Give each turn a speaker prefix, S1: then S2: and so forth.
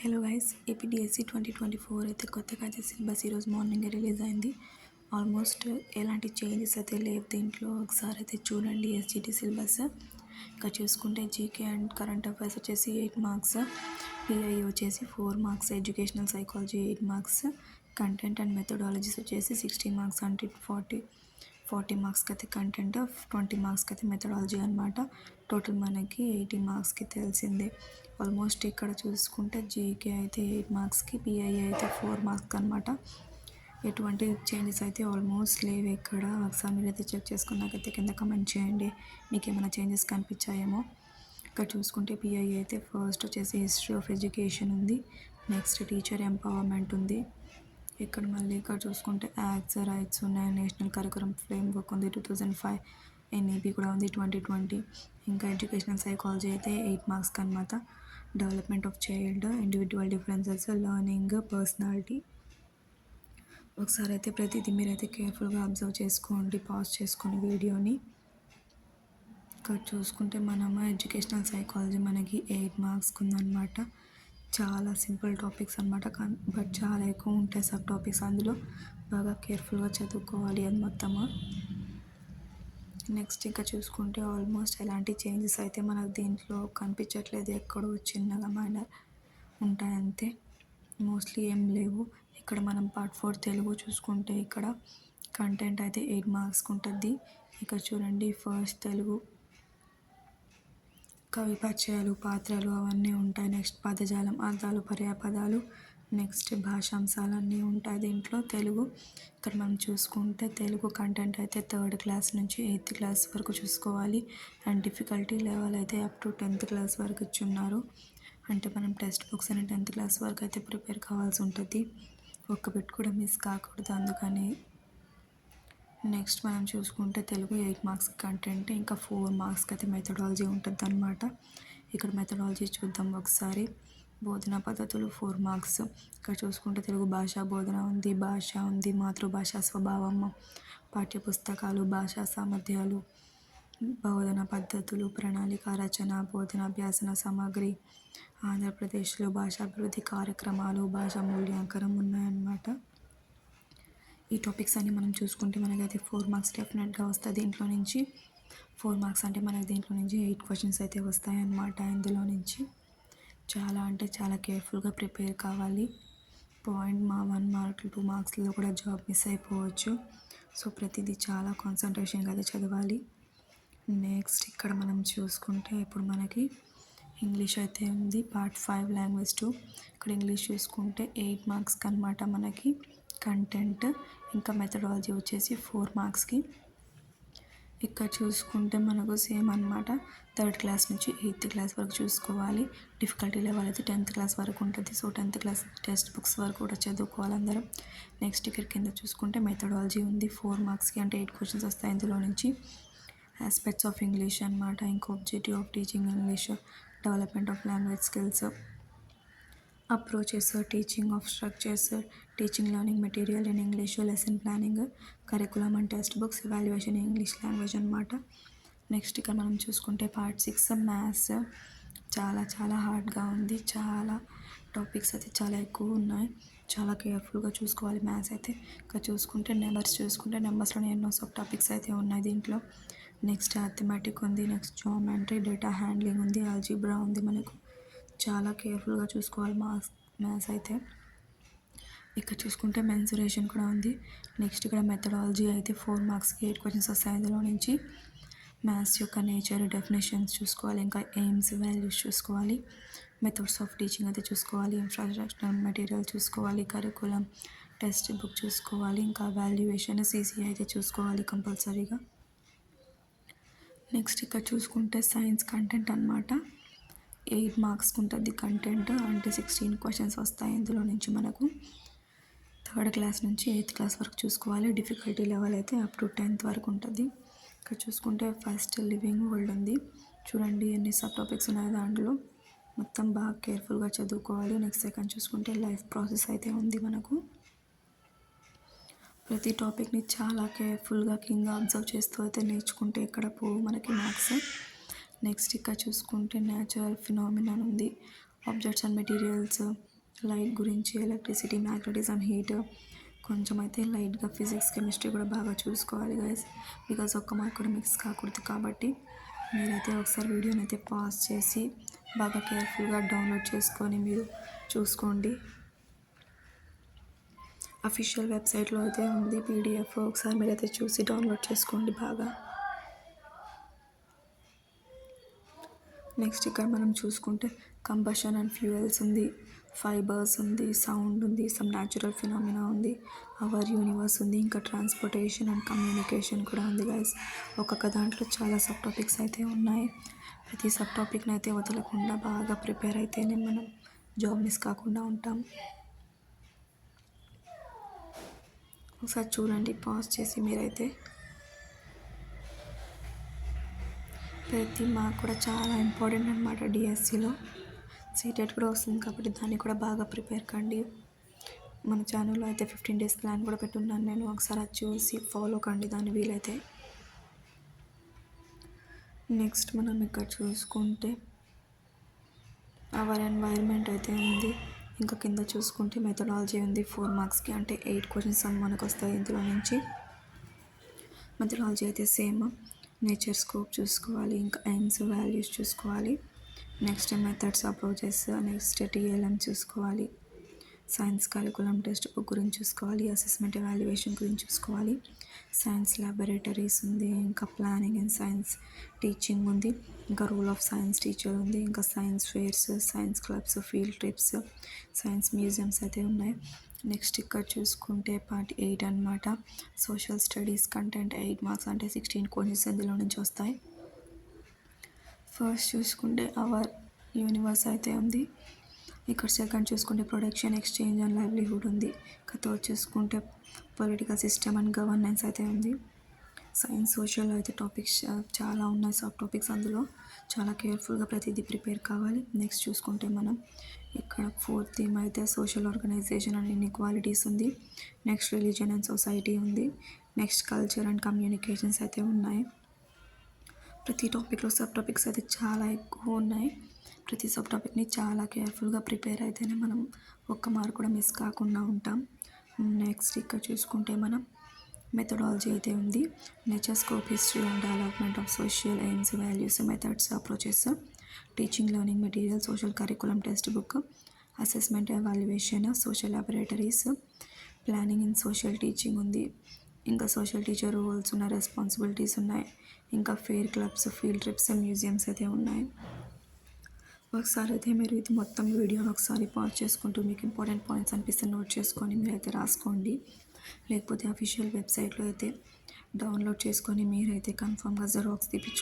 S1: Hello guys, APDSC 2024 అయితే కొత్తగా అయితే సిలబస్ ఈరోజు మార్నింగ్ రిలీజ్ అయింది. ఆల్మోస్ట్ ఎలాంటి చేంజెస్ అయితే లేవు దీంట్లో. ఒకసారి అయితే చూడండి ఎస్జిటి సిలబస్. ఇంకా చూసుకుంటే జీకే అండ్ కరెంట్ అఫైర్స్ వచ్చేసి 8 మార్క్స్, పిఐ వచ్చేసి 4 marks, educational psychology 8 marks, content and methodologies వచ్చేసి 60 మార్క్స్ అంటే 40 మార్క్స్కి అయితే కంటెంట్, 20 మార్క్స్కి అయితే మెథడాలజీ అనమాట. టోటల్ మనకి 80 మార్క్స్కి తెలిసిందే. ఆల్మోస్ట్ ఇక్కడ చూసుకుంటే జీకే అయితే 8 మార్క్స్కి, పిఐ అయితే 4 మార్క్స్ అనమాట. ఎటువంటి చేంజెస్ అయితే ఆల్మోస్ట్ లేవు ఇక్కడ. ఒకసారి మీరైతే చెక్ చేసుకున్నాకైతే కింద కమెంట్ చేయండి మీకు ఏమైనా చేంజెస్ కనిపించాయేమో. ఇక్కడ చూసుకుంటే పిఐ అయితే ఫస్ట్ వచ్చేసి హిస్టరీ ఆఫ్ ఎడ్యుకేషన్ ఉంది, నెక్స్ట్ టీచర్ ఎంపవర్మెంట్ ఉంది. ఇక్కడ మళ్ళీ ఇక్కడ చూసుకుంటే యాక్ట్స్ రైట్స్ ఉన్నాయి, నేషనల్ కరికులం ఫ్రేమ్వర్క్ ఉంది 2005, ఎన్ఈపి కూడా ఉంది 2020. ఇంకా ఎడ్యుకేషనల్ సైకాలజీ అయితే 8 మార్క్స్కి అనమాట. Development of child, individual differences, learning, personality. ఒకసారి అయితే ప్రతిదీ మీరైతే కేర్ఫుల్గా అబ్జర్వ్ చేసుకోండి, పాజ్ చేసుకొని వీడియోని. ఇక్కడ చూసుకుంటే మనము ఎడ్యుకేషనల్ సైకాలజీ మనకి 8 మార్క్స్కి ఉందన్నమాట. చాలా సింపుల్ టాపిక్స్ అనమాట, బట్ చాలా ఎక్కువ ఉంటాయి సబ్ టాపిక్స్. అందులో బాగా కేర్ఫుల్గా చదువుకోవాలి అది మొత్తము. నెక్స్ట్ ఇంకా చూసుకుంటే ఆల్మోస్ట్ ఎలాంటి చేంజెస్ అయితే మనకు దీంట్లో కనిపించట్లేదు. ఎక్కడో చిన్నగా మైనర్ ఉంటాయి అంతే, మోస్ట్లీ ఏం లేవు. ఇక్కడ మనం పార్ట్ 4 తెలుగు చూసుకుంటే ఇక్కడ కంటెంట్ అయితే 8 మార్క్స్కి ఉంటుంది. ఇక్కడ చూడండి ఫస్ట్ తెలుగు కవి పరిచయాలు, పాత్రలు అవన్నీ ఉంటాయి. నెక్స్ట్ పదజాలం, అర్థాలు, పర్యాపదాలు, నెక్స్ట్ భాషాంశాలన్నీ ఉంటాయి దీంట్లో తెలుగు. ఇక్కడ మనం చూసుకుంటే తెలుగు కంటెంట్ అయితే 3rd క్లాస్ నుంచి 8th క్లాస్ వరకు చూసుకోవాలి. అండ్ డిఫికల్టీ లెవెల్ అయితే అప్ టు 10th క్లాస్ వరకు ఇచ్చున్నారు. అంటే మనం టెక్స్ట్ బుక్స్ అని 10th క్లాస్ వరకు అయితే ప్రిపేర్ కావాల్సి ఉంటుంది. ఒక్క బిట్ కూడా మిస్ కాకూడదు అందుకని. నెక్స్ట్ మనం చూసుకుంటే తెలుగు 8 మార్క్స్ కంటెంట్, ఇంకా 4 మార్క్స్కి అయితే మెథడాలజీ ఉంటుంది అనమాట. ఇక్కడ మెథడాలజీ చూద్దాం ఒకసారి. బోధనా పద్ధతులు 4 మార్క్స్. ఇక్కడ చూసుకుంటే తెలుగు భాషా బోధన ఉంది, భాష ఉంది, మాతృభాష స్వభావం, పాఠ్యపుస్తకాలు, భాషా సామర్థ్యాలు, బోధనా పద్ధతులు, ప్రణాళిక, రచన, బోధనాభ్యాసన సామగ్రి, ఆంధ్రప్రదేశ్లో భాషాభివృద్ధి కార్యక్రమాలు, భాషా మూల్యాంకనం ఉన్నాయన్నమాట. ఈ టాపిక్స్ అన్ని మనం చూసుకుంటే మనకైతే 4 మార్క్స్ డెఫినెట్గా వస్తాయి దీంట్లో నుంచి. 4 మార్క్స్ అంటే మనకి దీంట్లో నుంచి 8 క్వశ్చన్స్ అయితే వస్తాయి అన్నమాట. ఇందులో నుంచి చాలా అంటే చాలా కేర్ఫుల్గా ప్రిపేర్ కావాలి. మా 1 మార్క్ 2 మార్క్స్లో కూడా జాబ్ మిస్ అయిపోవచ్చు. సో ప్రతిదీ చాలా కాన్సన్ట్రేషన్గా అయితే చదవాలి. నెక్స్ట్ ఇక్కడ మనం చూసుకుంటే ఇప్పుడు మనకి ఇంగ్లీష్ అయితే ఉంది, పార్ట్ 5 లాంగ్వేజ్ 2. ఇక్కడ ఇంగ్లీష్ చూసుకుంటే 8 మార్క్స్కి అనమాట మనకి కంటెంట్, ఇంకా మెథడాలజీ వచ్చేసి 4 మార్క్స్కి. ఇక్కడ చూసుకుంటే మనకు సేమ్ అనమాట, 3rd క్లాస్ నుంచి 8th క్లాస్ వరకు చూసుకోవాలి. డిఫికల్టీ లెవెల్ అయితే 10th క్లాస్ వరకు ఉంటుంది. So 10th class text books వరకు కూడా చదువుకోవాలి అందరం. నెక్స్ట్ ఇక్కడ కింద చూసుకుంటే మెథడాలజీ ఉంది 4 మార్క్స్కి, అంటే 8 క్వశ్చన్స్ వస్తాయి ఇందులో నుంచి. ఆస్పెక్ట్స్ ఆఫ్ ఇంగ్లీష్ అనమాట, ఇంకా objective of teaching English, development of language skills, approaches, teaching of structures, teaching learning material in English, lesson planning, curriculum and text books, evaluation English language అనమాట. Next ఇక్కడ మనం చూసుకుంటే part 6 maths. చాలా చాలా హార్డ్గా ఉంది, చాలా టాపిక్స్ అయితే చాలా ఎక్కువ ఉన్నాయి. చాలా కేర్ఫుల్గా చూసుకోవాలి మ్యాథ్స్ అయితే. ఇక్కడ చూసుకుంటే నెంబర్స్లోనే ఎన్నో సబ్ టాపిక్స్ అయితే ఉన్నాయి దీంట్లో. నెక్స్ట్ అథమెటిక్ ఉంది, నెక్స్ట్ జామెట్రీ, డేటా హ్యాండ్లింగ్ ఉంది, ఆల్జీబ్రా ఉంది. మనకు చాలా కేర్ఫుల్గా చూసుకోవాలి మ్యాథ్స్ అయితే. ఇక్కడ చూసుకుంటే మెన్సురేషన్ కూడా ఉంది. నెక్స్ట్ ఇక్కడ మెథడాలజీ అయితే 4 మార్క్స్కి 8 క్వశ్చన్స్ వస్తాయి ఇందులో నుంచి. మ్యాథ్స్ యొక్క నేచర్, డెఫినేషన్స్ చూసుకోవాలి, ఇంకా ఎయిమ్స్, వాల్యూస్ చూసుకోవాలి, మెథడ్స్ ఆఫ్ టీచింగ్ అయితే చూసుకోవాలి, ఇన్ఫ్రాస్ట్రక్చర్ మెటీరియల్ చూసుకోవాలి, కరికులం, టెక్స్ట్ బుక్ చూసుకోవాలి, ఇంకా వాల్యుయేషన్, సిసి అయితే చూసుకోవాలి కంపల్సరీగా. నెక్స్ట్ ఇక్కడ చూసుకుంటే సైన్స్ కంటెంట్ అనమాట, 8 మార్క్స్కి ఉంటుంది కంటెంట్, అంటే 16 క్వశ్చన్స్ వస్తాయి ఇందులో నుంచి మనకు. 3rd క్లాస్ నుంచి 8th క్లాస్ వరకు చూసుకోవాలి. డిఫికల్టీ లెవెల్ అయితే అప్ టు 10th వరకు ఉంటుంది. ఇక్కడ చూసుకుంటే ఫస్ట్ లివింగ్ వరల్డ్ ఉంది, చూడండి ఎన్ని సబ్ టాపిక్స్ ఉన్నాయి దాంట్లో. మొత్తం బాగా కేర్ఫుల్గా చదువుకోవాలి. నెక్స్ట్ సెకండ్ చూసుకుంటే లైఫ్ ప్రాసెస్ అయితే ఉంది మనకు. ప్రతి టాపిక్ని చాలా కేర్ఫుల్గా కింద అబ్జర్వ్ చేస్తూ అయితే నేర్చుకుంటే ఎక్కడ పోవు మనకి మ్యాథ్స్. నెక్స్ట్ ఇక్కడ చూసుకుంటే న్యాచురల్ ఫినామినా ఉంది, ఆబ్జెక్ట్స్ అండ్ మెటీరియల్స్, లైట్ గురించి, ఎలక్ట్రిసిటీ, మ్యాగ్నెటిజం, హీట్, కొంచెం అయితే లైట్గా ఫిజిక్స్, కెమిస్ట్రీ కూడా బాగా చూసుకోవాలి గైస్. బికాస్ ఒక్క మార్క్ కూడా మిక్స్ కాకూడదు. కాబట్టి మీరైతే ఒకసారి వీడియోని అయితే పాజ్ చేసి బాగా కేర్ఫుల్గా డౌన్లోడ్ చేసుకొని మీరు చూసుకోండి. అఫీషియల్ వెబ్సైట్లో అయితే ఉంది పీడిఎఫ్. ఒకసారి మీరైతే చూసి డౌన్లోడ్ చేసుకోండి బాగా. నెక్స్ట్ ఇక్కడ మనం చూసుకుంటే కంబషన్ అండ్ ఫ్యూయల్స్ ఉంది, ఫైబర్స్ ఉంది, సౌండ్ ఉంది, సమ్ న్యాచురల్ ఫినామినా ఉంది, అవర్ యూనివర్స్ ఉంది, ఇంకా ట్రాన్స్పోర్టేషన్ అండ్ కమ్యూనికేషన్ కూడా ఉంది గైస్. ఒక్కొక్క దాంట్లో చాలా సబ్ టాపిక్స్ అయితే ఉన్నాయి. ప్రతి సబ్ టాపిక్ని అయితే వదలకుండా బాగా ప్రిపేర్ అయితేనే మనం జాబ్ మిస్ కాకుండా ఉంటాం. ఒకసారి చూడండి పాజ్ చేసి మీరైతే. ప్రతి మార్క్ కూడా చాలా ఇంపార్టెంట్ అనమాట. డిఎస్సిలో సీటెట్ కూడా వస్తుంది కాబట్టి దాన్ని కూడా బాగా ప్రిపేర్ కండి. మన ఛానల్లో అయితే 15 days ప్లాన్ కూడా పెట్టున్నాను నేను. ఒకసారి అది చూసి ఫాలో కండి దాన్ని వీలైతే. నెక్స్ట్ మనం ఇక్కడ చూసుకుంటే అవర్ ఎన్వైర్న్మెంట్ అయితే ఉంది. ఇంకా కింద చూసుకుంటే మెథడాలజీ ఉంది 4 marksకి, అంటే 8 questions మనకు వస్తాయి ఇందులో నుంచి. మెథడాలజీ అయితే సేమ్, నేచర్ స్కోప్ చూసుకోవాలి, ఇంకా ఎయిమ్స్ వాల్యూస్ చూసుకోవాలి. Next methods, approaches, next TLM చూసుకోవాలి. సైన్స్ కరికులం టెక్స్ట్ బుక్ గురించి చూసుకోవాలి. అసెస్మెంట్ ఎవాల్యుయేషన్ గురించి చూసుకోవాలి. సైన్స్ ల్యాబొరేటరీస్ ఉంది, ఇంకా ప్లానింగ్ అండ్ సైన్స్ టీచింగ్ ఉంది, ఇంకా రూల్ ఆఫ్ సైన్స్ టీచర్ ఉంది, ఇంకా science fares, science clubs, field trips, science museums అయితే ఉన్నాయి. నెక్స్ట్ ఇక్కడ చూసుకుంటే పార్ట్ 8 అనమాట. సోషల్ స్టడీస్ కంటెంట్ 8 marks, అంటే 16 questions ఇందులో నుంచి వస్తాయి. ఫస్ట్ చూసుకుంటే అవర్ యూనివర్స్ అయితే ఉంది. ఇక్కడ సెకండ్ చూసుకుంటే ప్రొడక్షన్, ఎక్స్చేంజ్ అండ్ లైవ్లీహుడ్ ఉంది. ఇక థర్డ్ చూసుకుంటే పొలిటికల్ సిస్టమ్ అండ్ గవర్నెన్స్ అయితే ఉంది. సైన్స్ సోషల్ అయితే టాపిక్స్ చాలా ఉన్నాయి, సబ్ టాపిక్స్. అందులో చాలా కేర్ఫుల్గా ప్రతిదీ ప్రిపేర్ కావాలి. నెక్స్ట్ చూసుకుంటే మనం ఇక్కడ 4th థీమ్ అయితే సోషల్ ఆర్గనైజేషన్ అండ్ ఇన్ఈక్వాలిటీస్ ఉంది. నెక్స్ట్ రిలీజియన్ అండ్ సొసైటీ ఉంది. నెక్స్ట్ కల్చర్ అండ్ కమ్యూనికేషన్స్ అయితే ఉన్నాయి. ప్రతి టాపిక్లో సబ్ టాపిక్స్ అయితే చాలా ఎక్కువ ఉన్నాయి. ప్రతి సబ్ టాపిక్ని చాలా కేర్ఫుల్గా ప్రిపేర్ అయితేనే మనం ఒక్క మార్క్ కూడా మిస్ కాకుండా ఉంటాం. నెక్స్ట్ ఇక్కడ చూసుకుంటే మనం మెథడాలజీ అయితే ఉంది. Nature scope, history and development of social AIIMS, values, methods, approaches, teaching learning material, social curriculum text book, assessment evaluation, social laboratories, planning in social teaching ఉంది. ఇంకా సోషల్ టీచర్ రోల్స్ ఉన్నాయి, responsibilities ఉన్నాయి, ఇంకా fair clubs, field trips, museums అయితే ఉన్నాయి. ఒకసారి అయితే మీరు ఇది మొత్తం వీడియోని ఒకసారి పాజ్ చేసుకుంటూ మీకు ఇంపార్టెంట్ పాయింట్స్ అనిపిస్తే నోట్ చేసుకొని మీరైతే రాసుకోండి. లేకపోతే అఫీషియల్ వెబ్సైట్లో అయితే డౌన్లోడ్ చేసుకొని మీరైతే కన్ఫామ్గా జెరాక్స్ తీపించుకోండి.